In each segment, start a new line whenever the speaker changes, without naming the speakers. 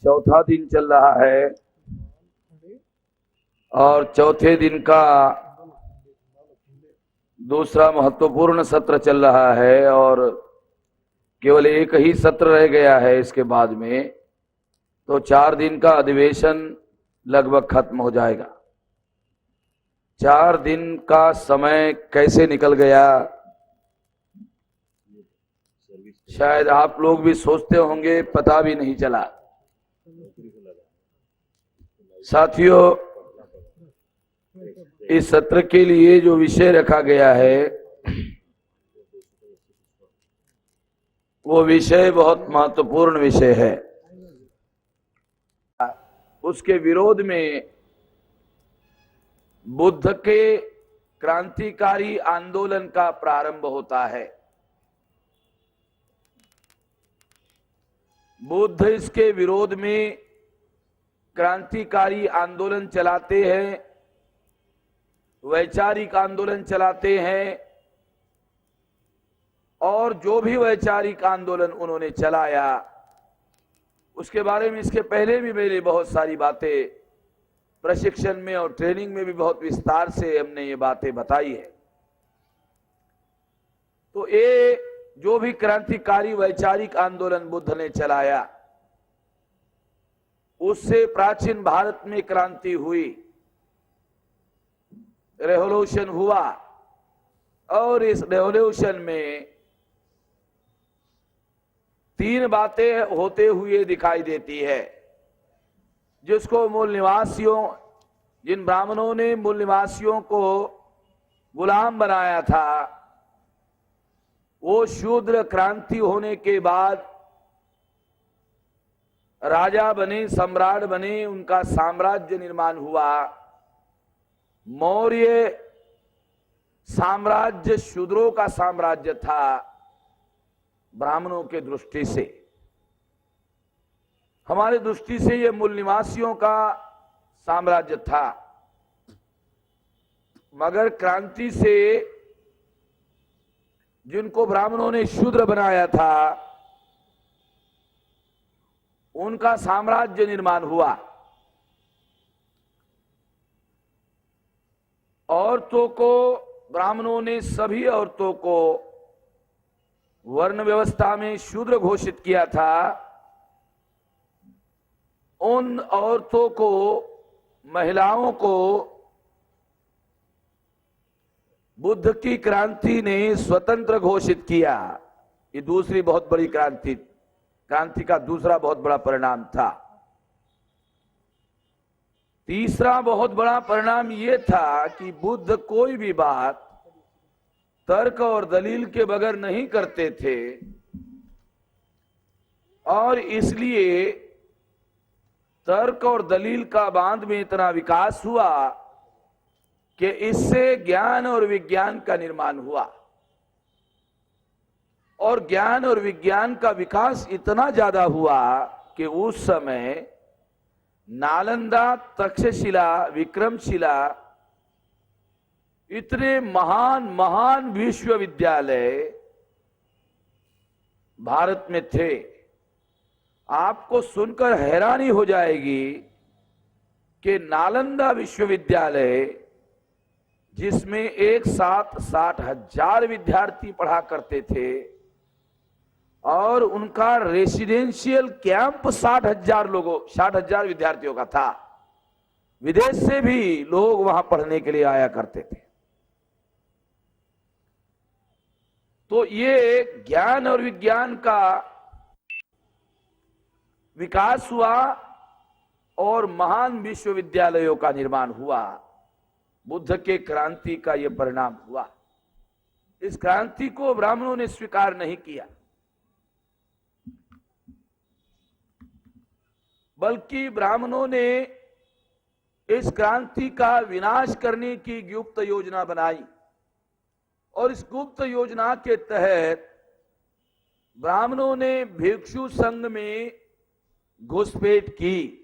चौथा दिन चल रहा है और चौथे दिन का दूसरा महत्वपूर्ण सत्र चल रहा है और केवल एक ही सत्र रह गया है। इसके बाद में तो 4 दिन का अधिवेशन लगभग खत्म हो जाएगा। 4 दिन का समय कैसे निकल गया, शायद आप लोग भी सोचते होंगे, पता भी नहीं चला। साथियों, इस सत्र के लिए जो विषय रखा गया है वो विषय बहुत महत्वपूर्ण विषय है। उसके विरोध में बुद्ध के क्रांतिकारी आंदोलन का प्रारंभ होता है। बुद्ध इसके विरोध में क्रांतिकारी आंदोलन चलाते हैं, वैचारिक आंदोलन चलाते हैं और जो भी वैचारिक आंदोलन उन्होंने चलाया उसके बारे में इसके पहले भी मेरे बहुत सारी बातें प्रशिक्षण में और ट्रेनिंग में भी बहुत विस्तार से हमने ये बातें बताई है। तो ये जो भी क्रांतिकारी वैचारिक आंदोलन बुद्ध ने चलाया उससे प्राचीन भारत में क्रांति हुई, रेवोल्यूशन हुआ और इस रेवोल्यूशन में 3 बातें होते हुए दिखाई देती है। जिसको मूल निवासियों, जिन ब्राह्मणों ने मूल निवासियों को गुलाम बनाया था, वो शूद्र क्रांति होने के बाद राजा बने, सम्राट बने, उनका साम्राज्य निर्माण हुआ। मौर्य साम्राज्य शूद्रों का साम्राज्य था ब्राह्मणों के दृष्टि से। हमारे दृष्टि से ये मूल निवासियों का साम्राज्य था, मगर क्रांति से जिनको ब्राह्मणों ने शूद्र बनाया था उनका साम्राज्य निर्माण हुआ। औरतों को, ब्राह्मणों ने सभी औरतों को वर्ण व्यवस्था में शूद्र घोषित किया था। उन औरतों को, महिलाओं को बुद्ध की क्रांति ने स्वतंत्र घोषित किया। ये दूसरी बहुत बड़ी क्रांति का दूसरा बहुत बड़ा परिणाम था। तीसरा बहुत बड़ा परिणाम यह था कि बुद्ध कोई भी बात तर्क और दलील के बगैर नहीं करते थे और इसलिए तर्क और दलील का बांध में इतना विकास हुआ कि इससे ज्ञान और विज्ञान का निर्माण हुआ। और ज्ञान और विज्ञान का विकास इतना ज्यादा हुआ कि उस समय नालंदा, तक्षशिला, विक्रमशिला इतने महान महान विश्वविद्यालय भारत में थे। आपको सुनकर हैरानी हो जाएगी कि नालंदा विश्वविद्यालय, जिसमें एक साथ 60,000 विद्यार्थी पढ़ा करते थे और उनका रेसिडेंशियल कैंप 60,000 विद्यार्थियों का था। विदेश से भी लोग वहां पढ़ने के लिए आया करते थे। तो ये ज्ञान और विज्ञान का विकास हुआ और महान विश्वविद्यालयों का निर्माण हुआ। बुद्ध के क्रांति का यह परिणाम हुआ। इस क्रांति को ब्राह्मणों ने स्वीकार नहीं किया, बल्कि ब्राह्मणों ने इस क्रांति का विनाश करने की गुप्त योजना बनाई और इस गुप्त योजना के तहत ब्राह्मणों ने भिक्षु संघ में घुसपैठ की।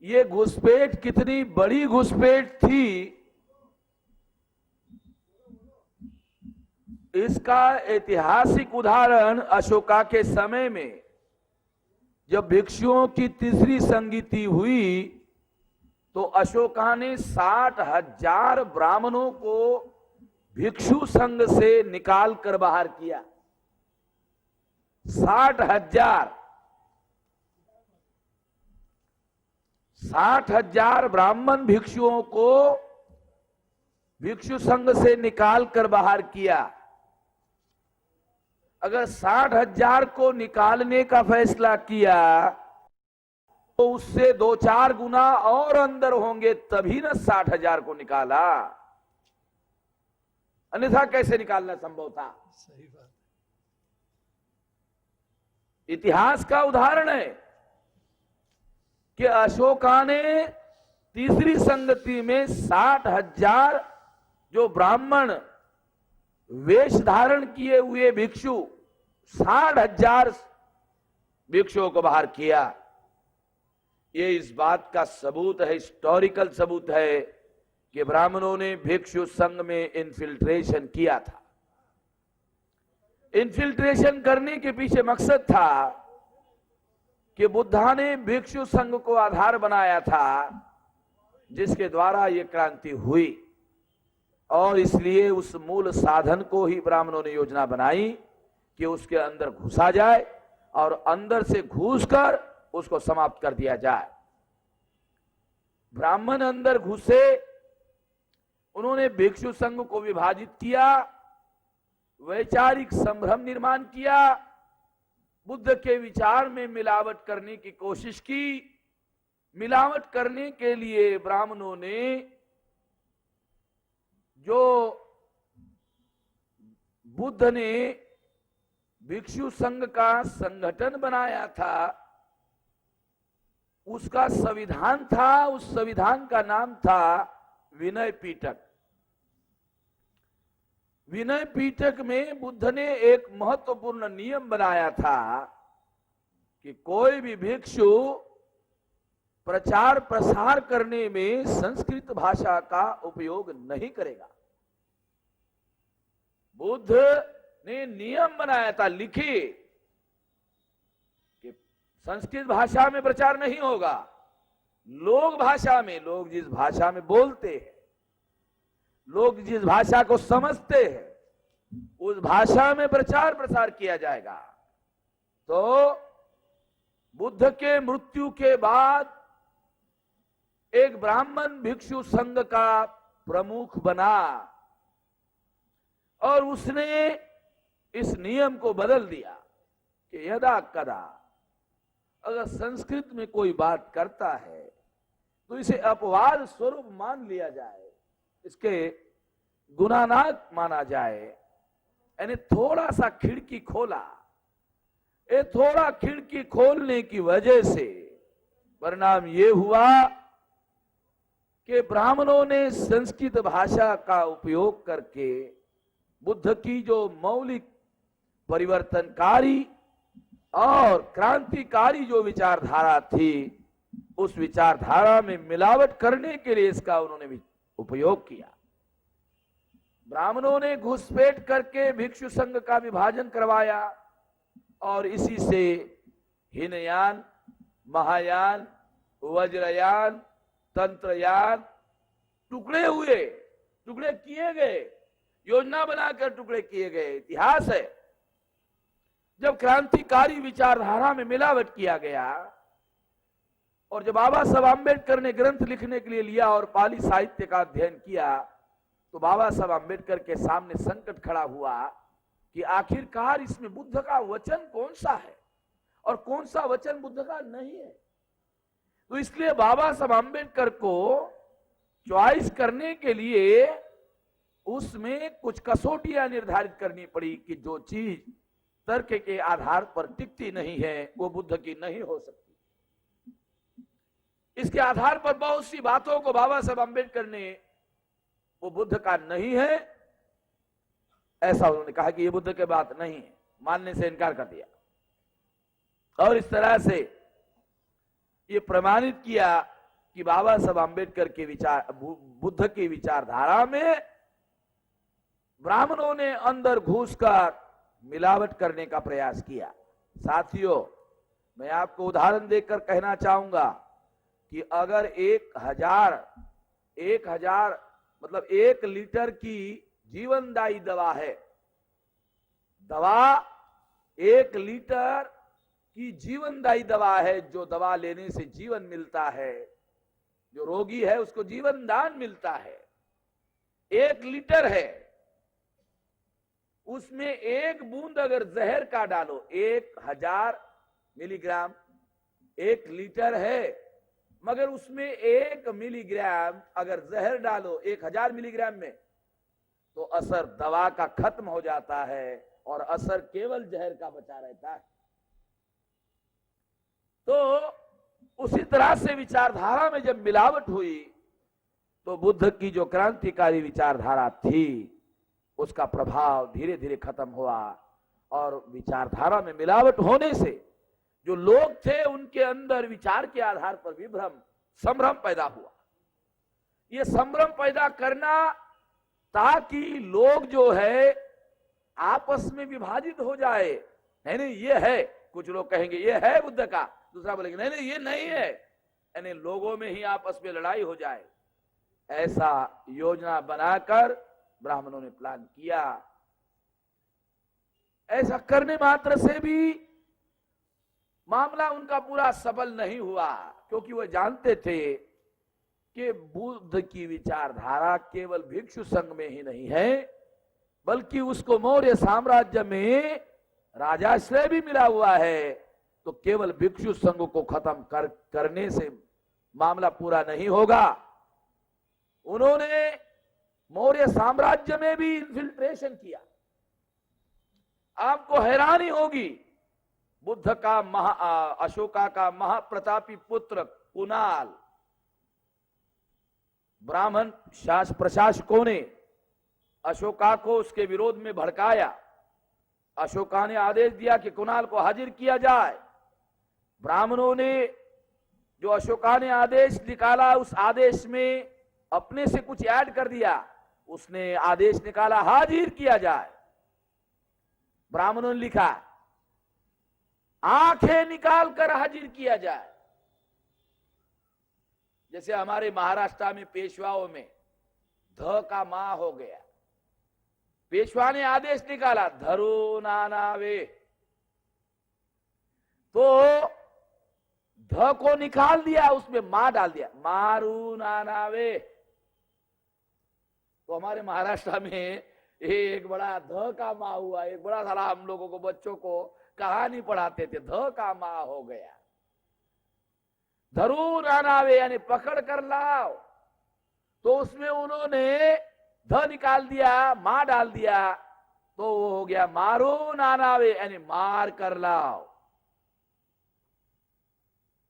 ये घुसपैठ कितनी बड़ी घुसपैठ थी, इसका ऐतिहासिक उदाहरण अशोका के समय में जब भिक्षुओं की तीसरी संगीति हुई तो अशोका ने 60,000 ब्राह्मणों को भिक्षु संघ से निकाल कर बाहर किया। 60,000 ब्राह्मण भिक्षुओं को भिक्षु संघ से निकाल कर बाहर किया। अगर 60,000 को निकालने का फैसला किया तो उससे 2-4 गुना और अंदर होंगे, तभी ना 60,000 को निकाला, अन्यथा कैसे निकालना संभव था।
सही बात।
इतिहास का उदाहरण है कि अशोका ने तीसरी संगति में 60,000 जो ब्राह्मण वेश धारण किए हुए भिक्षु, 60,000 भिक्षुओं को बाहर किया। ये इस बात का सबूत है, हिस्टोरिकल सबूत है कि ब्राह्मणों ने भिक्षु संघ में इन्फिल्ट्रेशन किया था। इन्फिल्ट्रेशन करने के पीछे मकसद था कि बुद्धा ने भिक्षु संघ को आधार बनाया था, जिसके द्वारा यह क्रांति हुई। और इसलिए उस मूल साधन को ही ब्राह्मणों ने योजना बनाई कि उसके अंदर घुसा जाए और अंदर से घुसकर उसको समाप्त कर दिया जाए। ब्राह्मण अंदर घुसे, उन्होंने भिक्षु संघ को विभाजित किया, वैचारिक संभ्रम निर्माण किया, बुद्ध के विचार में मिलावट करने की कोशिश की। मिलावट करने के लिए ब्राह्मणों ने जो बुद्ध ने भिक्षु संघ का संगठन बनाया था, उसका संविधान था, उस संविधान का नाम था विनय पिटक। विनय पिटक में बुद्ध ने एक महत्वपूर्ण नियम बनाया था कि कोई भी भिक्षु प्रचार प्रसार करने में संस्कृत भाषा का उपयोग नहीं करेगा। बुद्ध ने नियम बनाया था, लिखे कि संस्कृत भाषा में प्रचार नहीं होगा, लोक भाषा में, लोग जिस भाषा में बोलते हैं, लोग जिस भाषा को समझते हैं, उस भाषा में प्रचार प्रसार किया जाएगा। तो बुद्ध के मृत्यु के बाद एक ब्राह्मण भिक्षु संघ का प्रमुख बना और उसने इस नियम को बदल दिया कि यदा कदा अगर संस्कृत में कोई बात करता है तो इसे अपवाद स्वरूप मान लिया जाए, इसके गुनानाक माना जाए। यानी थोड़ा सा खिड़की खोला, ये थोड़ा खिड़की खोलने की वजह से परिणाम ये हुआ कि ब्राह्मणों ने संस्कृत भाषा का उपयोग करके बुद्ध की जो मौलिक परिवर्तनकारी और क्रांतिकारी जो विचारधारा थी, उस विचारधारा में मिलावट करने के लिए इसका उन्होंने भी उपयोग किया। ब्राह्मणों ने घुसपैठ करके भिक्षु संघ का विभाजन करवाया और इसी से हीनयान, महायान, वज्रयान, तंत्रयान टुकड़े हुए, टुकड़े किए गए, योजना बनाकर टुकड़े किए गए। इतिहास है, जब क्रांतिकारी विचारधारा में मिलावट किया गया और जब बाबा साहब आम्बेडकर ने ग्रंथ लिखने के लिए लिया और पाली साहित्य का अध्ययन किया, तो बाबा साहब आम्बेडकर के सामने संकट खड़ा हुआ कि आखिरकार इसमें बुद्ध का वचन कौन सा है और कौन सा वचन बुद्ध का नहीं है। तो इसलिए बाबा साहब आम्बेडकर को चॉइस करने के लिए उसमें कुछ कसौटियां निर्धारित करनी पड़ी कि जो चीज तर्क के आधार पर टिकती नहीं है वो बुद्ध की नहीं हो सकती। इसके आधार पर बहुत सी बातों को बाबा साहब आम्बेडकर ने वो बुद्ध का नहीं है ऐसा उन्होंने कहा कि ये बुद्ध की बात नहीं है, मानने से इनकार कर दिया। और इस तरह से ये प्रमाणित किया कि बाबा साहब आम्बेडकर के विचार, बुद्ध की विचारधारा में ब्राह्मणों ने अंदर घुसकर मिलावट करने का प्रयास किया। साथियों, मैं आपको उदाहरण देकर कहना चाहूंगा कि अगर 1000 मतलब 1 लीटर की जीवनदायी दवा है, दवा 1 लीटर की जीवनदायी दवा है, जो दवा लेने से जीवन मिलता है, जो रोगी है उसको जीवन दान मिलता है, 1 लीटर है, उसमें 1 बूंद अगर जहर का डालो, 1000 मिलीग्राम 1 लीटर है, मगर उसमें 1 मिलीग्राम अगर जहर डालो 1000 मिलीग्राम में, तो असर दवा का खत्म हो जाता है और असर केवल जहर का बचा रहता है। तो उसी तरह से विचारधारा में जब मिलावट हुई तो बुद्ध की जो क्रांतिकारी विचारधारा थी उसका प्रभाव धीरे धीरे खत्म हुआ और विचारधारा में मिलावट होने से जो लोग थे उनके अंदर विचार के आधार पर विभ्रम संभ्रम पैदा हुआ। ये संभ्रम पैदा करना ताकि लोग जो है आपस में विभाजित हो जाए, नहीं नहीं ये है, कुछ लोग कहेंगे ये है बुद्ध का, दूसरा बोलेंगे नहीं नहीं ये नहीं है, यानी लोगों में ही आपस में लड़ाई हो जाए, ऐसा योजना बनाकर ब्राह्मणों ने प्लान किया। ऐसा करने मात्र से भी मामला उनका पूरा सफल नहीं हुआ, क्योंकि वह जानते थे कि बुद्ध की विचारधारा केवल भिक्षु संघ में ही नहीं है, बल्कि उसको मौर्य साम्राज्य में राजाश्रय भी मिला हुआ है। तो केवल भिक्षु संघ को खत्म करने से मामला पूरा नहीं होगा। उन्होंने मौर्य साम्राज्य में भी इन्फिल्ट्रेशन किया। आपको हैरानी होगी, बुद्ध का अशोका का महाप्रतापी पुत्र कुणाल, ब्राह्मण प्रशासकों ने अशोका को उसके विरोध में भड़काया। अशोका ने आदेश दिया कि कुणाल को हाजिर किया जाए। ब्राह्मणों ने जो अशोका ने आदेश निकाला उस आदेश में अपने से कुछ ऐड कर दिया। उसने आदेश निकाला हाजिर किया जाए। ब्राह्मणों ने लिखा आंखें निकाल कर हाजिर किया जाए। जैसे हमारे महाराष्ट्र में पेशवाओं में ध का मां हो गया, पेशवा ने आदेश निकाला धरो नानावे, तो ध को निकाल दिया, उसमें मां डाल दिया मारू नानावे। तो हमारे महाराष्ट्र में एक बड़ा ध का मां हुआ। एक बड़ा सारा हम लोगों को बच्चों को कहानी पढ़ाते थे, ध का मां हो गया। धरू नानावे यानी पकड़ कर लाओ, तो उसमें उन्होंने ध निकाल दिया, मां डाल दिया, तो वो हो गया मारो नानावे यानी मार कर लाओ।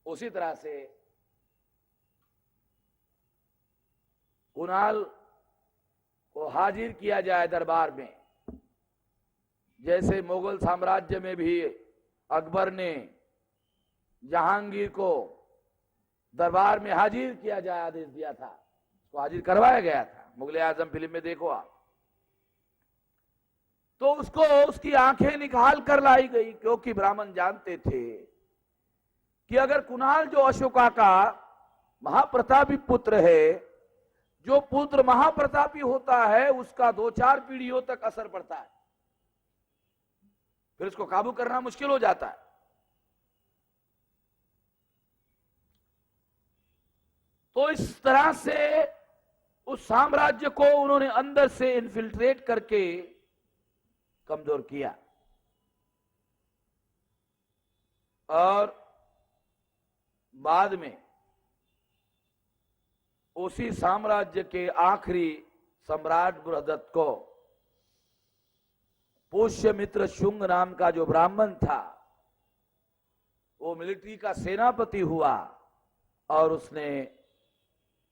उसी तरह से कुणाल को हाजिर किया जाए दरबार में। जैसे मुगल साम्राज्य में भी अकबर ने जहांगीर को दरबार में हाजिर किया जाए आदेश दिया था, उसको हाजिर करवाया गया था। मुगल आजम फिल्म में देखो आप, तो उसको उसकी आंखें निकाल कर लाई गई, क्योंकि ब्राह्मण जानते थे कि अगर कुणाल जो अशोका का महाप्रतापी पुत्र है, जो पुत्र महाप्रतापी होता है उसका 2-4 पीढ़ियों तक असर पड़ता है, फिर उसको काबू करना मुश्किल हो जाता है। तो इस तरह से उस साम्राज्य को उन्होंने अंदर से इन्फिल्ट्रेट करके कमजोर किया। और बाद में उसी साम्राज्य के आखिरी सम्राट बृहदत्त को पुष्यमित्र शुंग नाम का जो ब्राह्मण था, वो मिलिट्री का सेनापति हुआ और उसने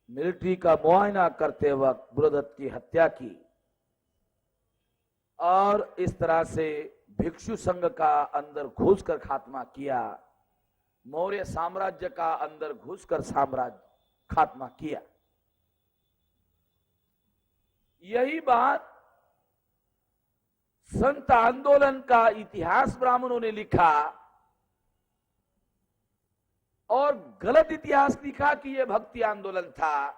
मिलिट्री का मुआयना करते वक्त बृहदत्त की हत्या की। और इस तरह से भिक्षु संघ का अंदर घुसकर खात्मा किया, मौर्य साम्राज्य का अंदर घुसकर साम्राज्य खात्मा किया। यही बात संत आंदोलन का इतिहास ब्राह्मणों ने लिखा और गलत इतिहास लिखा कि यह भक्ति आंदोलन था,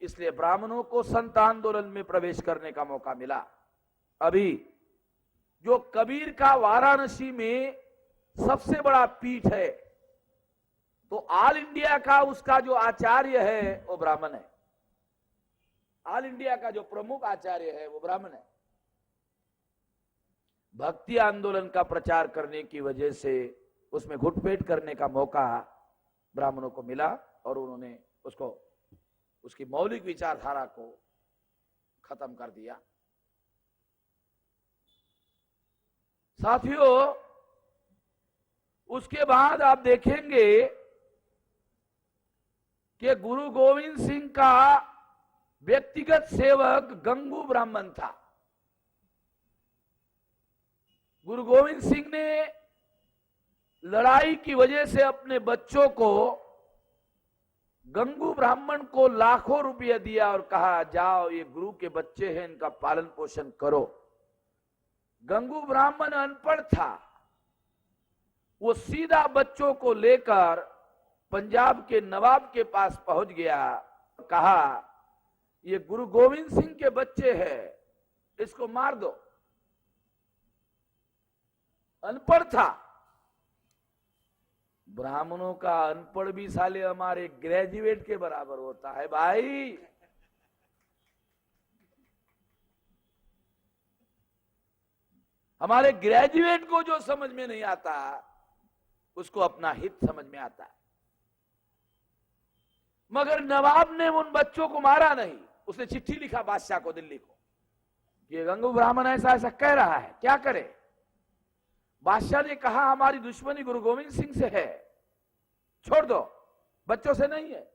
इसलिए ब्राह्मणों को संत आंदोलन में प्रवेश करने का मौका मिला। अभी जो कबीर का वाराणसी में सबसे बड़ा पीठ है, तो ऑल इंडिया का उसका जो आचार्य है वो ब्राह्मण है। ऑल इंडिया का जो प्रमुख आचार्य है वो ब्राह्मण है। भक्ति आंदोलन का प्रचार करने की वजह से उसमें घुटपेट करने का मौका ब्राह्मणों को मिला और उन्होंने उसको, उसकी मौलिक विचारधारा को खत्म कर दिया। साथियों, उसके बाद आप देखेंगे कि गुरु गोविंद सिंह का व्यक्तिगत सेवक गंगू ब्राह्मण था। गुरु गोविंद सिंह ने लड़ाई की वजह से अपने बच्चों को गंगू ब्राह्मण को लाखों रुपया दिया और कहा, जाओ ये गुरु के बच्चे हैं, इनका पालन पोषण करो। गंगू ब्राह्मण अनपढ़ था, वो सीधा बच्चों को लेकर पंजाब के नवाब के पास पहुंच गया, कहा ये गुरु गोविंद सिंह के बच्चे हैं, इसको मार दो। अनपढ़ था। ब्राह्मणों का अनपढ़ भी साले हमारे ग्रेजुएट के बराबर होता है भाई। हमारे ग्रेजुएट को जो समझ में नहीं आता उसको अपना हित समझ में आता है। मगर नवाब ने उन बच्चों को मारा नहीं, उसने चिट्ठी लिखा बादशाह को, दिल्ली को, कि गंगू ब्राह्मण ऐसा ऐसा कह रहा है, क्या करे। बादशाह ने कहा हमारी दुश्मनी गुरु गोविंद सिंह से है, छोड़ दो, बच्चों से नहीं है।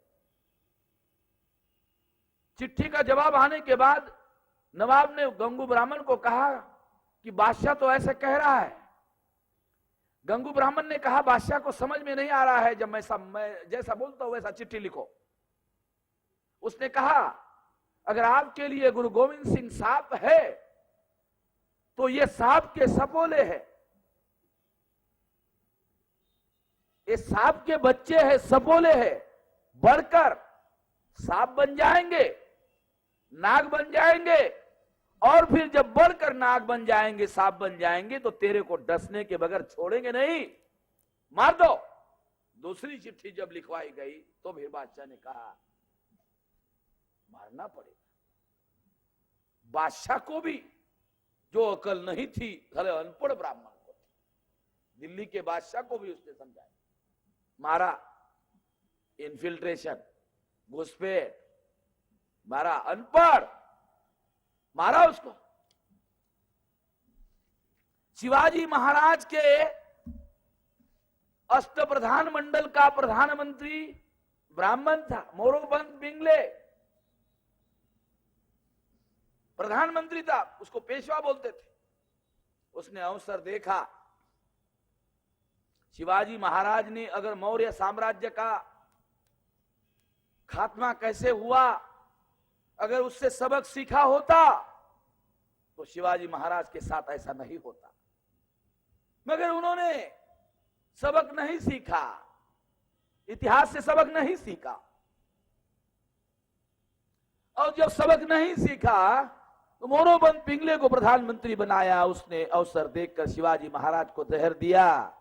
चिट्ठी का जवाब आने के बाद नवाब ने गंगू ब्राह्मण को कहा कि बादशाह तो ऐसे कह रहा है। गंगू ब्राह्मण ने कहा बादशाह को समझ में नहीं आ रहा है, जब मैं जैसा बोलता हूं वैसा चिट्ठी लिखो। उसने कहा अगर आपके लिए गुरु गोविंद सिंह सांप है तो ये सांप के सपोले है, ये सांप के बच्चे हैं, सपोले हैं, बढ़कर सांप बन जाएंगे, नाग बन जाएंगे, और फिर जब बढ़कर नाग बन जाएंगे, सांप बन जाएंगे, तो तेरे को डसने के बगैर छोड़ेंगे नहीं, मार दो। दूसरी चिट्ठी जब लिखवाई गई तो फिर बादशाह ने कहा मारना पड़ेगा। बादशाह को भी जो अकल नहीं थी, भले अनपढ़ ब्राह्मण को थी, दिल्ली के बादशाह को भी उसने समझाया, मारा। इन्फिल्ट्रेशन, घुसपैठ, मारा, अनपढ़, मारा उसको। शिवाजी महाराज के अष्टप्रधान मंडल का प्रधानमंत्री ब्राह्मण था, मोरोपंत पिंगले प्रधानमंत्री था, उसको पेशवा बोलते थे। उसने अवसर देखा, शिवाजी महाराज ने अगर मौर्य साम्राज्य का खात्मा कैसे हुआ, अगर उससे सबक सीखा होता तो शिवाजी महाराज के साथ ऐसा नहीं होता। मगर उन्होंने सबक नहीं सीखा, इतिहास से सबक नहीं सीखा, और जब सबक नहीं सीखा तो मोरोपंत पिंगले को प्रधानमंत्री बनाया। उसने अवसर देखकर शिवाजी महाराज को जहर दिया।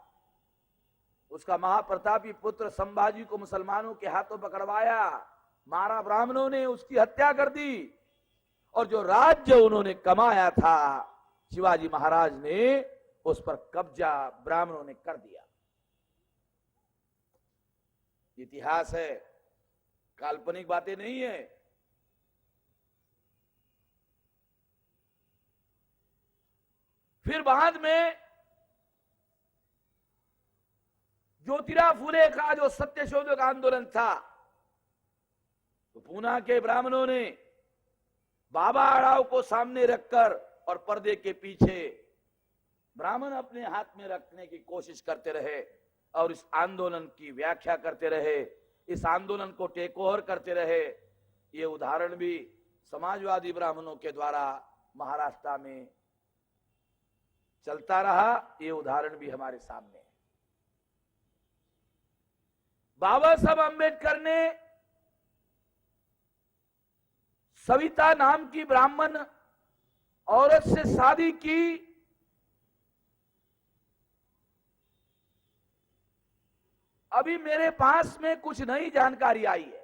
उसका महाप्रतापी पुत्र संभाजी को मुसलमानों के हाथों पकड़वाया, मारा, ब्राह्मणों ने उसकी हत्या कर दी, और जो राज्य उन्होंने कमाया था शिवाजी महाराज ने उस पर कब्जा ब्राह्मणों ने कर दिया। इतिहास है, काल्पनिक बातें नहीं है। फिर बाद में ज्योतिराव फुले का जो सत्यशोधक आंदोलन था, तो पूना के ब्राह्मणों ने बाबा आड़ाव को सामने रखकर और पर्दे के पीछे ब्राह्मण अपने हाथ में रखने की कोशिश करते रहे और इस आंदोलन की व्याख्या करते रहे, इस आंदोलन को टेक ओवर करते रहे। ये उदाहरण भी समाजवादी ब्राह्मणों के द्वारा महाराष्ट्र में चलता रहा, ये उदाहरण भी हमारे सामने है। बाबा साहब अंबेडकर ने सविता नाम की ब्राह्मण औरत से शादी की, अभी मेरे पास में कुछ नई जानकारी आई है।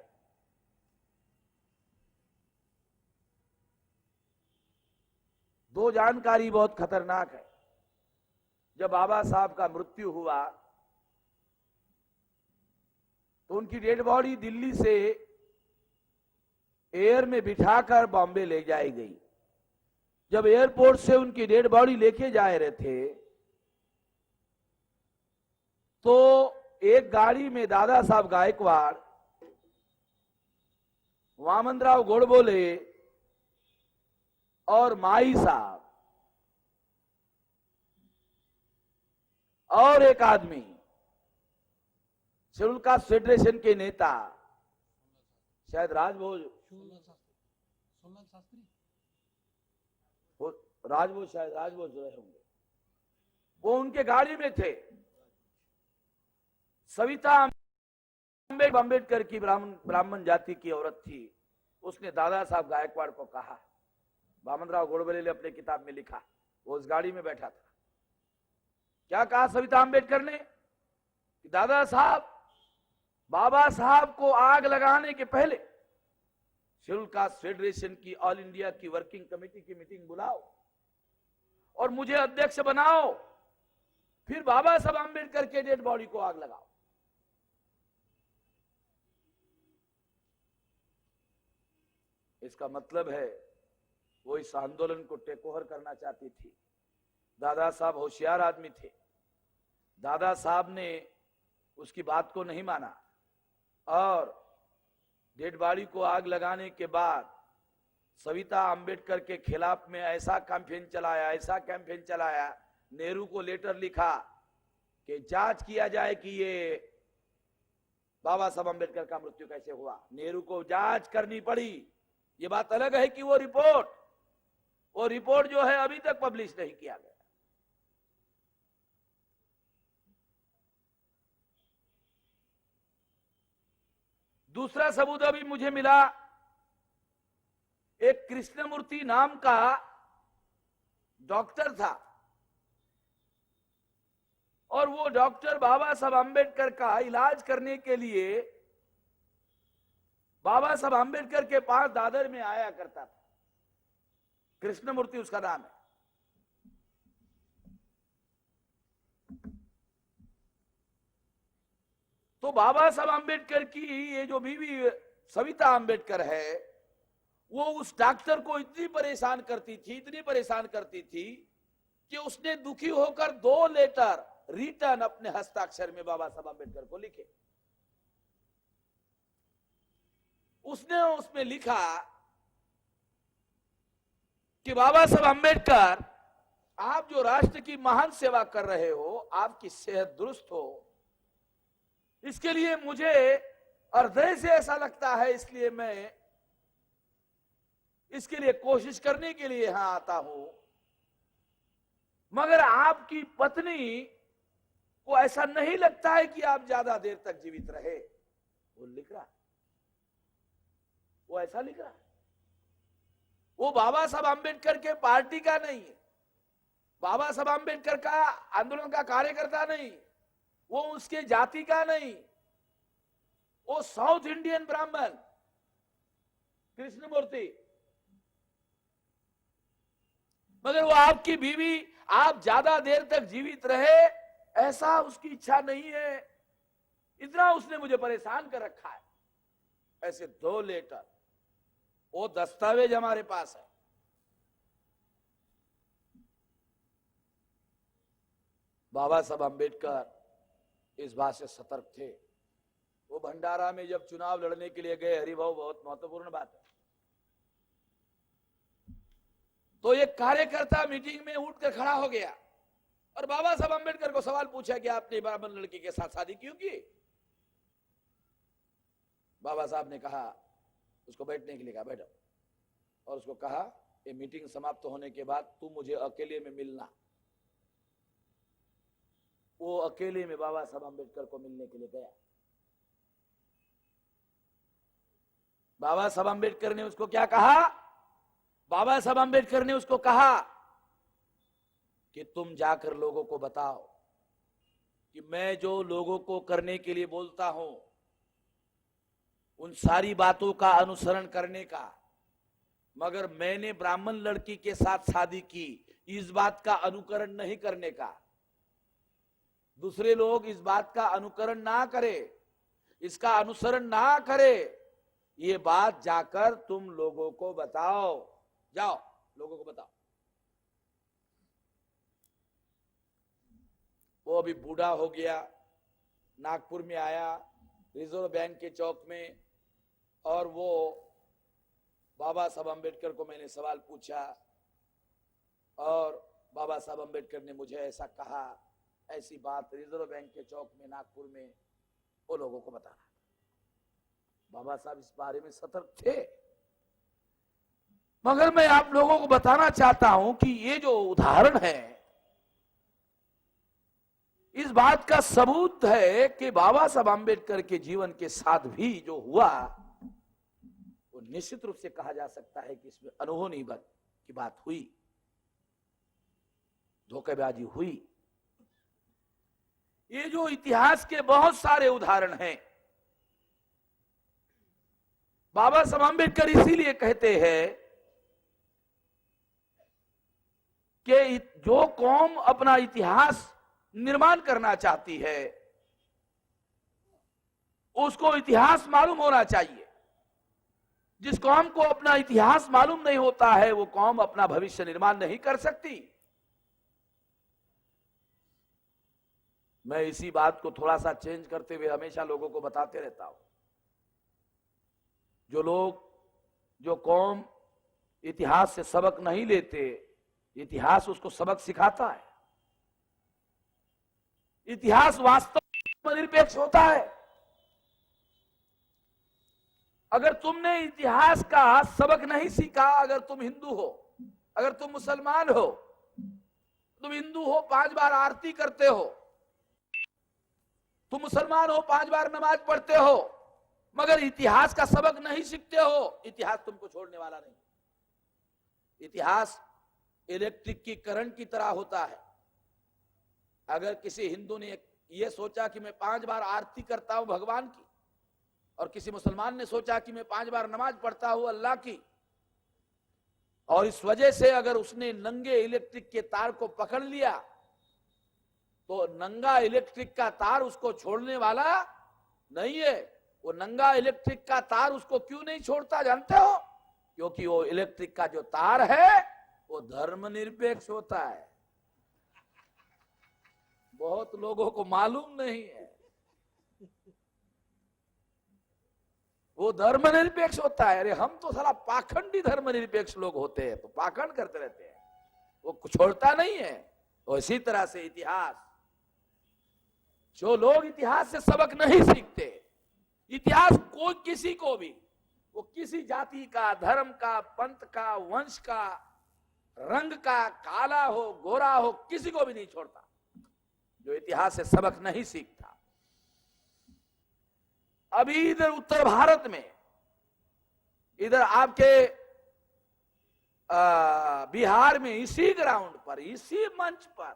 दो जानकारी बहुत खतरनाक है। जब बाबा साहब का मृत्यु हुआ तो उनकी डेड बॉडी दिल्ली से एयर में बिठाकर बॉम्बे ले जाई गई। जब एयरपोर्ट से उनकी डेड बॉडी लेके जा रहे थे तो एक गाड़ी में दादा साहब गायकवाड़, वामनराव गोडबोले और माई साहब और एक आदमी शेड्यूल कास्ट फेडरेशन के नेता, शायद राजभोज, शायद राजभोज रहे होंगे, वो उनके गाड़ी में थे। सविता अंबेडकर की ब्राह्मण जाति की औरत थी। उसने दादा साहब गायकवाड़ को कहा, वामनराव गोडबोले ने अपने किताब में लिखा, वो उस गाड़ी में बैठा था। क्या कहा सविता अंबेडकर ने कि दादा साहब, बाबा साहब को आग लगाने के पहले शेड्यूल कास्ट फेडरेशन की ऑल इंडिया की वर्किंग कमेटी की मीटिंग बुलाओ और मुझे अध्यक्ष बनाओ, फिर बाबा साहब अंबेडकर के डेड बॉडी को आग लगाओ। इसका मतलब है वो इस आंदोलन को टेक ओवर करना चाहती थी। दादा साहब होशियार आदमी थे। दादा साहब ने उसकी बात को नहीं माना और डेड बॉडी को आग लगाने के बाद सविता अंबेडकर के खिलाफ में ऐसा कैंपेन चलाया, नेहरू को लेटर लिखा कि जांच किया जाए कि ये बाबा साहब अंबेडकर का मृत्यु कैसे हुआ। नेहरू को जांच करनी पड़ी। ये बात अलग है कि वो रिपोर्ट जो है अभी तक पब्लिश नहीं किया गया। दूसरा सबूत अभी मुझे मिला, एक कृष्णमूर्ति नाम का डॉक्टर था और वो डॉक्टर बाबा साहब अंबेडकर का इलाज करने के लिए बाबा साहब अंबेडकर के पास दादर में आया करता था। कृष्णमूर्ति उसका नाम है। तो बाबा साहब अंबेडकर की ये जो बीवी सविता अंबेडकर है, वो उस डॉक्टर को इतनी परेशान करती थी कि उसने दुखी होकर 2 लेटर रिटर्न अपने हस्ताक्षर में बाबा साहब अंबेडकर को लिखे। उसने उसमें लिखा कि बाबा साहब अंबेडकर, आप जो राष्ट्र की महान सेवा कर रहे हो, आपकी सेहत दुरुस्त हो, इसके लिए मुझे हृदय से ऐसा लगता है, इसलिए मैं इसके लिए कोशिश करने के लिए यहां आता हूं, मगर आपकी पत्नी को ऐसा नहीं लगता है कि आप ज्यादा देर तक जीवित रहे। वो लिख रहा, वो ऐसा लिख रहा है। वो बाबा साहब अंबेडकर के पार्टी का नहीं है, बाबा साहब अंबेडकर का आंदोलन का कार्यकर्ता नहीं, वो उसके जाति का नहीं, वो साउथ इंडियन ब्राह्मण कृष्णमूर्ति, मगर वो आपकी बीवी आप ज्यादा देर तक जीवित रहे ऐसा उसकी इच्छा नहीं है। इतना उसने मुझे परेशान कर रखा है। ऐसे 2 लेटर, वो दस्तावेज हमारे पास है। बाबा साहब अंबेडकर इस बात से सतर्क थे। वो भंडारा में जब चुनाव लड़ने के लिए गए, हरिभाव बहुत महत्वपूर्ण बात है, तो एक कार्यकर्ता मीटिंग में उठकर खड़ा हो गया और बाबा साहब अंबेडकर को सवाल पूछा कि आपने ब्राह्मण लड़की के साथ शादी क्यों की। बाबा साहब ने कहा, उसको बैठने के लिए कहा, बैठो, और उसको कहा, ये मीटिंग समाप्त होने के बाद तू मुझे अकेले में मिलना। वो अकेले में बाबा साहब अंबेडकर को मिलने के लिए गया बाबा साहब अम्बेडकर ने उसको क्या कहा? बाबा साहब अम्बेडकर ने उसको कहा कि तुम जाकर लोगों को बताओ कि मैं जो लोगों को करने के लिए बोलता हूं उन सारी बातों का अनुसरण करने का, मगर मैंने ब्राह्मण लड़की के साथ शादी की इस बात का अनुकरण नहीं करने का। दूसरे लोग इस बात का अनुकरण ना करें, इसका अनुसरण ना करें, ये बात जाकर तुम लोगों को बताओ। जाओ लोगों को बताओ। वो अभी बूढ़ा हो गया, नागपुर में आया रिजर्व बैंक के चौक में, और वो बाबा साहब अम्बेडकर को मैंने सवाल पूछा और बाबा साहब अम्बेडकर ने मुझे ऐसा कहा, ऐसी बात रिजर्व बैंक के चौक में नागपुर में वो लोगों को बता रहा था। बाबा साहब इस बारे में सतर्क थे। मगर मैं आप लोगों को बताना चाहता हूं कि ये जो उदाहरण है इस बात का सबूत है कि बाबा साहब अम्बेडकर के जीवन के साथ भी जो हुआ वो निश्चित रूप से कहा जा सकता है कि इसमें अनहोनी की बात हुई, धोखेबाजी हुई। ये जो इतिहास के बहुत सारे उदाहरण हैं, बाबा साहब अम्बेडकर इसीलिए कहते हैं कि जो कौम अपना इतिहास निर्माण करना चाहती है उसको इतिहास मालूम होना चाहिए। जिस कौम को अपना इतिहास मालूम नहीं होता है वो कौम अपना भविष्य निर्माण नहीं कर सकती। मैं इसी बात को थोड़ा सा चेंज करते हुए हमेशा लोगों को बताते रहता हूं। जो कौम इतिहास से सबक नहीं लेते, इतिहास उसको सबक सिखाता है। इतिहास वास्तव में निरपेक्ष होता है। अगर तुमने इतिहास का सबक नहीं सीखा, अगर तुम हिंदू हो, अगर तुम मुसलमान हो, तुम हिंदू हो 5 बार आरती करते हो, तुम मुसलमान हो 5 बार नमाज पढ़ते हो, मगर इतिहास का सबक नहीं सीखते हो, इतिहास तुमको छोड़ने वाला नहीं। इतिहास इलेक्ट्रिक की करंट की तरह होता है। अगर किसी हिंदू ने यह सोचा कि मैं 5 बार आरती करता हूं भगवान की, और किसी मुसलमान ने सोचा कि मैं 5 बार नमाज पढ़ता हूं अल्लाह की, और इस वजह से अगर उसने नंगे इलेक्ट्रिक के तार को पकड़ लिया तो नंगा इलेक्ट्रिक का तार उसको छोड़ने वाला नहीं है। वो नंगा इलेक्ट्रिक का तार उसको क्यों नहीं छोड़ता जानते हो? क्योंकि वो इलेक्ट्रिक का जो तार है वो धर्मनिरपेक्ष होता है। बहुत लोगों को मालूम नहीं है, वो धर्मनिरपेक्ष होता है। अरे हम तो साला पाखंडी धर्मनिरपेक्ष लोग होते हैं, तो पाखंड करते रहते हैं, वो छोड़ता नहीं है। और इसी तरह से इतिहास, जो लोग इतिहास से सबक नहीं सीखते, इतिहास कोई किसी को भी, वो किसी जाति का, धर्म का, पंथ का, वंश का, रंग का, काला हो गोरा हो, किसी को भी नहीं छोड़ता जो इतिहास से सबक नहीं सीखता। अभी इधर उत्तर भारत में, इधर आपके बिहार में इसी ग्राउंड पर, इसी मंच पर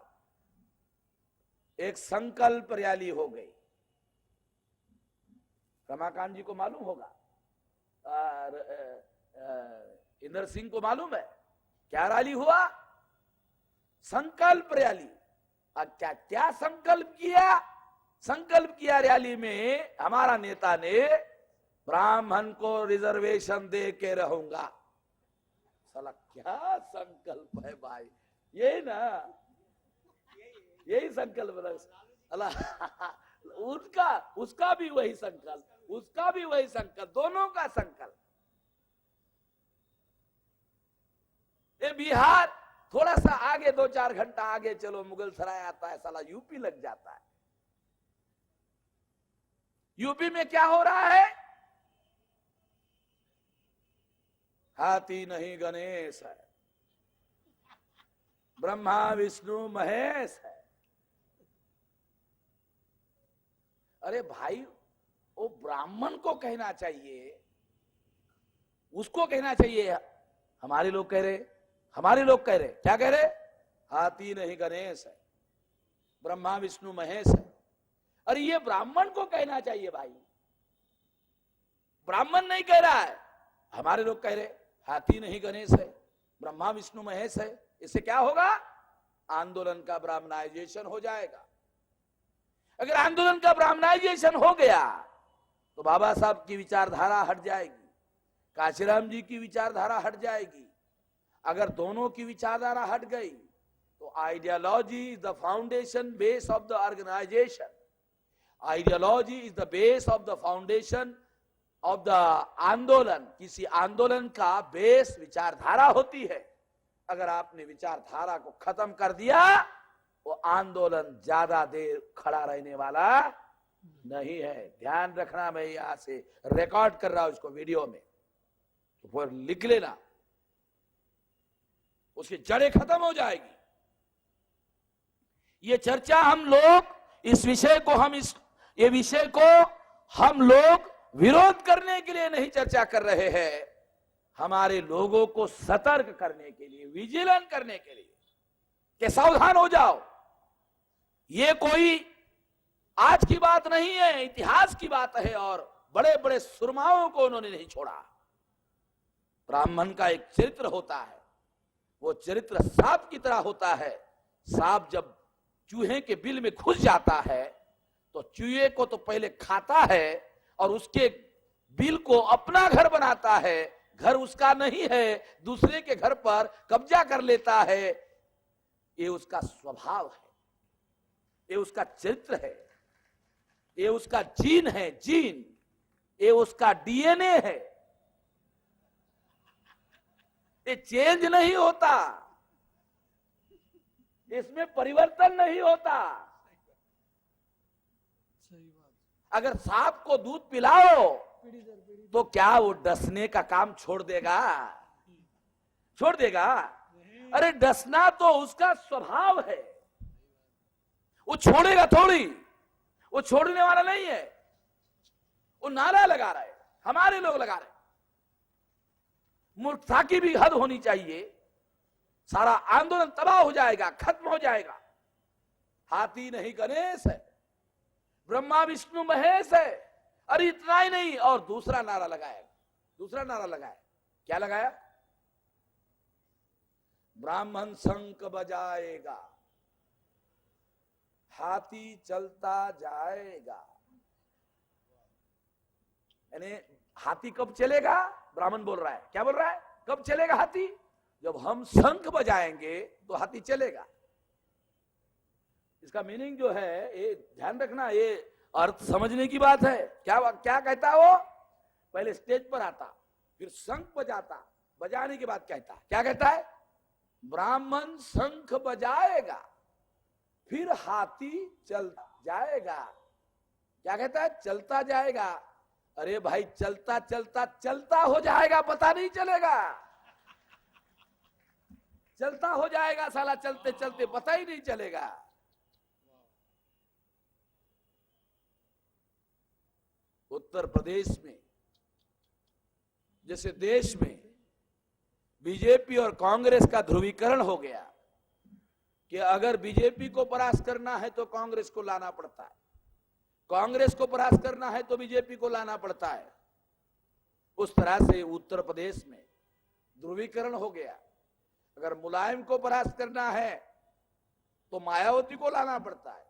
एक संकल्प रैली हो गई। रमाकांत जी को मालूम होगा, इंदर सिंह को मालूम है क्या रैली हुआ? संकल्प रैली। क्या क्या संकल्प किया? संकल्प किया रैली में हमारा नेता ने, ब्राह्मण को रिजर्वेशन दे के रहूंगा। साला क्या संकल्प है भाई, ये ना, यही संकल्प उनका, उसका भी वही संकल्प, उसका भी वही संकल्प, दोनों का संकल्प। ये बिहार थोड़ा सा आगे 2-4 घंटा आगे चलो, मुगल सराय आता है, साला यूपी लग जाता है। यूपी में क्या हो रहा है? हाथी नहीं गणेश है, ब्रह्मा विष्णु महेश है। अरे भाई, वो ब्राह्मण को कहना चाहिए उसको कहना चाहिए। हमारे लोग कह रहे, क्या कह रहे? हाथी नहीं गणेश है, ब्रह्मा विष्णु महेश है। अरे ये ब्राह्मण को कहना चाहिए भाई, ब्राह्मण नहीं कह रहा है। हमारे लोग कह रहे हाथी नहीं गणेश है, ब्रह्मा विष्णु महेश है। इससे क्या होगा? आंदोलन का ब्राह्मणाइजेशन हो जाएगा। अगर आंदोलन का ब्राह्मणाइजेशन हो गया तो बाबा साहब की विचारधारा हट जाएगी, काशीराम जी की विचारधारा हट जाएगी। अगर दोनों की विचारधारा हट गई तो ideology is the foundation base of the organisation. Ideology is the base of the foundation of the आंदोलन। किसी आंदोलन का बेस विचारधारा होती है। अगर आपने विचारधारा को खत्म कर दिया, वो आंदोलन ज्यादा देर खड़ा रहने वाला नहीं है। ध्यान रखना, मैं यहां से रिकॉर्ड कर रहा हूं इसको वीडियो में, तो फिर लिख लेना, उसकी जड़ें खत्म हो जाएगी। ये चर्चा हम लोग, इस विषय को ये विषय को हम लोग विरोध करने के लिए नहीं चर्चा कर रहे हैं, हमारे लोगों को सतर्क करने के लिए, विजिलेंट करने के लिए कि सावधान हो जाओ। ये कोई आज की बात नहीं है, इतिहास की बात है, और बड़े बड़े सुरमाओं को उन्होंने नहीं छोड़ा। ब्राह्मण का एक चरित्र होता है, वो चरित्र सांप की तरह होता है। सांप जब चूहे के बिल में घुस जाता है तो चूहे को तो पहले खाता है और उसके बिल को अपना घर बनाता है। घर उसका नहीं है, दूसरे के घर पर कब्जा कर लेता है। ये उसका स्वभाव है, ये उसका चरित्र है, ये उसका जीन है, जीन, ये उसका डीएनए है। ये चेंज नहीं होता, इसमें परिवर्तन नहीं होता। अगर सांप को दूध पिलाओ तो क्या वो डसने का काम छोड़ देगा? छोड़ देगा? अरे डसना तो उसका स्वभाव है, वो छोड़ेगा थोड़ी, वो छोड़ने वाला नहीं है। वो नारा लगा रहा है, हमारे लोग लगा रहे। मूर्खता की भी हद होनी चाहिए। सारा आंदोलन तबाह हो जाएगा, खत्म हो जाएगा। हाथी नहीं गणेश है, ब्रह्मा विष्णु महेश है। अरे इतना ही नहीं, और दूसरा नारा लगाया, क्या लगाया? ब्राह्मण शंख बजाएगा, हाथी चलता जाएगा। यानी हाथी कब चलेगा? ब्राह्मण बोल रहा है, क्या बोल रहा है? कब चलेगा हाथी? जब हम शंख बजाएंगे तो हाथी चलेगा। इसका मीनिंग जो है, ये ध्यान रखना, ये अर्थ समझने की बात है। क्या कहता है वो? पहले स्टेज पर आता, फिर शंख बजाता, बजाने के बाद कहता, क्या कहता है? ब्राह्मण शंख बजाएगा, फिर हाथी चल जाएगा। क्या कहता है? चलता जाएगा। अरे भाई, चलता चलता चलता हो जाएगा, पता नहीं चलेगा। चलता हो जाएगा साला, चलते चलते पता ही नहीं चलेगा। उत्तर प्रदेश में जैसे देश में बीजेपी और कांग्रेस का ध्रुवीकरण हो गया कि अगर बीजेपी को परास्त करना है तो कांग्रेस को लाना पड़ता है, कांग्रेस को परास्त करना है तो बीजेपी को लाना पड़ता है। उस तरह से उत्तर प्रदेश में ध्रुवीकरण हो गया। अगर मुलायम को परास्त करना है तो मायावती को लाना पड़ता है,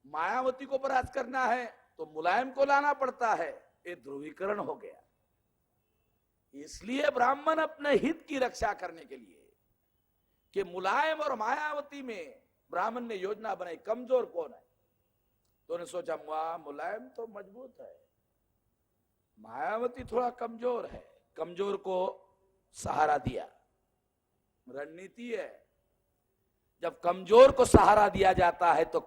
मायावती को परास्त करना है तो मुलायम को लाना पड़ता है। ये ध्रुवीकरण हो गया। इसलिए ब्राह्मण अपने हित की रक्षा करने के लिए कि मुलायम और मायावती में ब्राह्मण ने योजना बनाई, कमजोर कौन है? तो उन्होंने सोचा मुलायम तो मजबूत है, मायावती थोड़ा कमजोर है, कमजोर को सहारा दिया। रणनीति है, जब कमजोर को सहारा दिया जाता है तो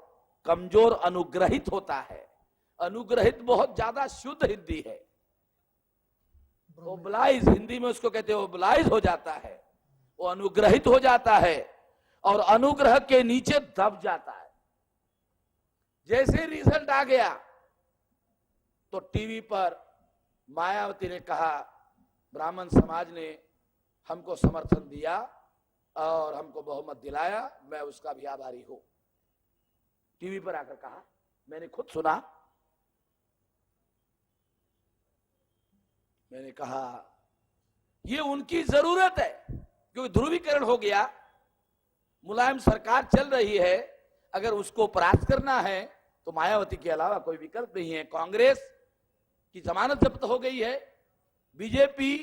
कमजोर अनुग्रहित होता है। अनुग्रहित बहुत ज्यादा शुद्ध हिंदी है, ओबलाइज हिंदी में उसको कहते हैं, ओबलाइज हो जाता है, वो अनुग्रहित हो जाता है और अनुग्रह के नीचे दब जाता है। जैसे रिजल्ट आ गया तो टीवी पर मायावती ने कहा ब्राह्मण समाज ने हमको समर्थन दिया और हमको बहुमत दिलाया, मैं उसका भी आभारी हूं। टीवी पर आकर कहा, मैंने खुद सुना। मैंने कहा ये उनकी जरूरत है, क्योंकि ध्रुवीकरण हो गया, मुलायम सरकार चल रही है, अगर उसको परास्त करना है तो मायावती के अलावा कोई विकल्प नहीं है। कांग्रेस की जमानत जब्त हो गई है, बीजेपी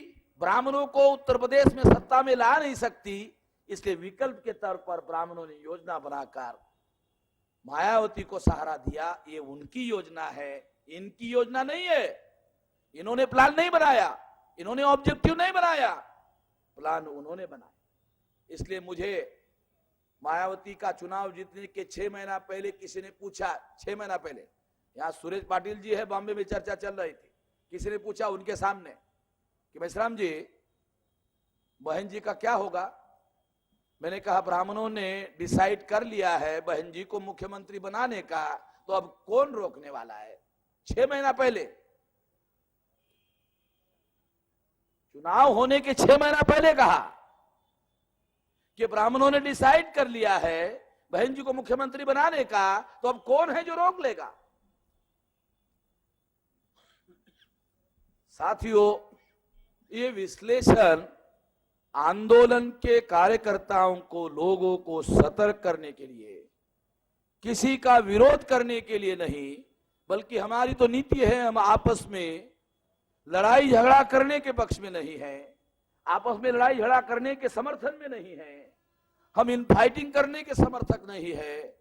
ब्राह्मणों को उत्तर प्रदेश में सत्ता में ला नहीं सकती, इसलिए विकल्प के तौर पर ब्राह्मणों ने योजना बनाकर मायावती को सहारा दिया। ये उनकी योजना है, इनकी योजना नहीं है। इन्होंने प्लान नहीं बनाया, इन्होंने ऑब्जेक्टिव नहीं बनाया, प्लान उन्होंने बनाया। इसलिए मुझे मायावती का चुनाव जीतने के 6 महीना पहले किसी ने पूछा, 6 महीना पहले, यहां सुरेश पाटिल जी है, बॉम्बे में चर्चा चल रही थी, किसी ने पूछा उनके सामने कि मेश्राम जी, बहन जी का क्या होगा? मैंने कहा ब्राह्मणों ने डिसाइड कर लिया है बहन जी को मुख्यमंत्री बनाने का, तो अब कौन रोकने वाला है? 6 महीना पहले, चुनाव होने के 6 महीना पहले कहा कि ब्राह्मणों ने डिसाइड कर लिया है बहन जी को मुख्यमंत्री बनाने का, तो अब कौन है जो रोक लेगा? साथियों, ये विश्लेषण आंदोलन के कार्यकर्ताओं को, लोगों को सतर्क करने के लिए, किसी का विरोध करने के लिए नहीं, बल्कि हमारी तो नीति है, हम आपस में लड़ाई झगड़ा करने के पक्ष में नहीं है, आपस में लड़ाई झगड़ा करने के समर्थन में नहीं है, हम इन फाइटिंग करने के समर्थक नहीं है,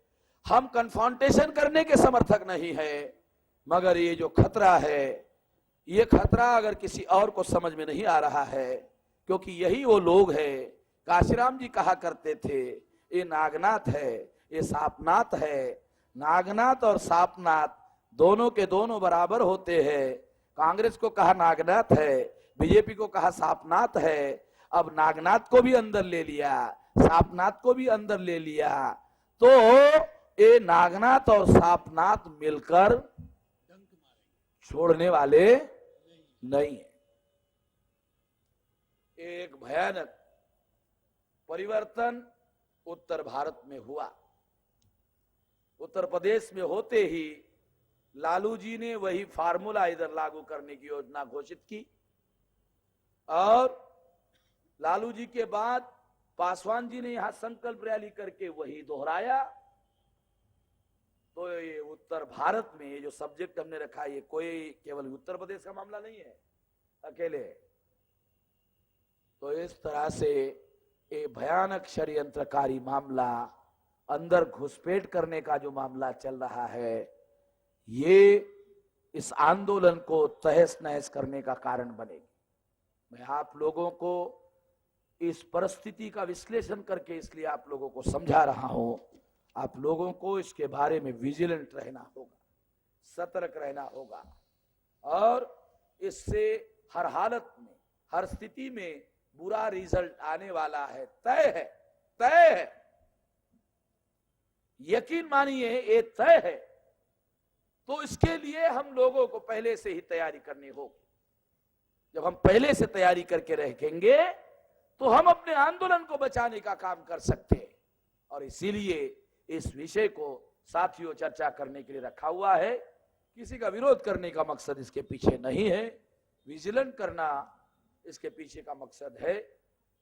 हम कन्फ्रंटेशन करने के समर्थक नहीं है। मगर ये जो खतरा है, ये खतरा अगर किसी और को समझ में नहीं आ रहा है, क्योंकि यही वो लोग हैं, काशीराम जी कहा करते थे, ये नागनाथ है, ये सापनाथ है। नागनाथ और सापनाथ दोनों के दोनों बराबर होते हैं। कांग्रेस को कहा नागनाथ है, बीजेपी को कहा सापनाथ है। अब नागनाथ को भी अंदर ले लिया, सापनाथ को भी अंदर ले लिया, तो ये नागनाथ और सापनाथ मिलकर छोड़ने वाले नहीं है। एक भयानक परिवर्तन उत्तर भारत में हुआ। उत्तर प्रदेश में होते ही लालू जी ने वही फार्मूला इधर लागू करने की योजना घोषित की, और लालू जी के बाद पासवान जी ने यहां संकल्प रैली करके वही दोहराया। तो ये उत्तर भारत में ये जो सब्जेक्ट हमने रखा है, ये कोई केवल उत्तर प्रदेश का मामला नहीं है अकेले। तो इस तरह से ये भयानक षड्यंत्रकारी मामला, अंदर घुसपैठ करने का जो मामला चल रहा है, ये इस आंदोलन को तहस नहस करने का कारण बनेगी। मैं आप लोगों को इस परिस्थिति का विश्लेषण करके इसलिए आप लोगों को समझा रहा हूं। आप लोगों को इसके बारे में विजिलेंट रहना होगा, सतर्क रहना होगा, और इससे हर हालत में, हर स्थिति में बुरा रिजल्ट आने वाला है, तय है, तय है। यकीन मानिए ये तय है। तो इसके लिए हम लोगों को पहले से ही तैयारी करनी होगी। जब हम पहले से तैयारी करके रखेंगे तो हम अपने आंदोलन को बचाने का काम कर सकते हैं। और इसीलिए इस विषय को साथियों चर्चा करने के लिए रखा हुआ है। किसी का विरोध करने का मकसद इसके पीछे नहीं है, विजिलेंट करना इसके पीछे का मकसद है।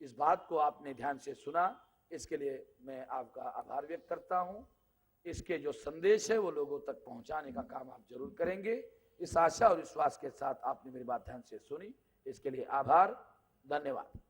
इस बात को आपने ध्यान से सुना, इसके लिए मैं आपका आभार व्यक्त करता हूं। इसके जो संदेश है वो लोगों तक पहुंचाने का काम आप जरूर करेंगे। इस आशा और विश्वास के साथ आपने मेरी बात ध्यान से सुनी, इसके लिए आभार, धन्यवाद।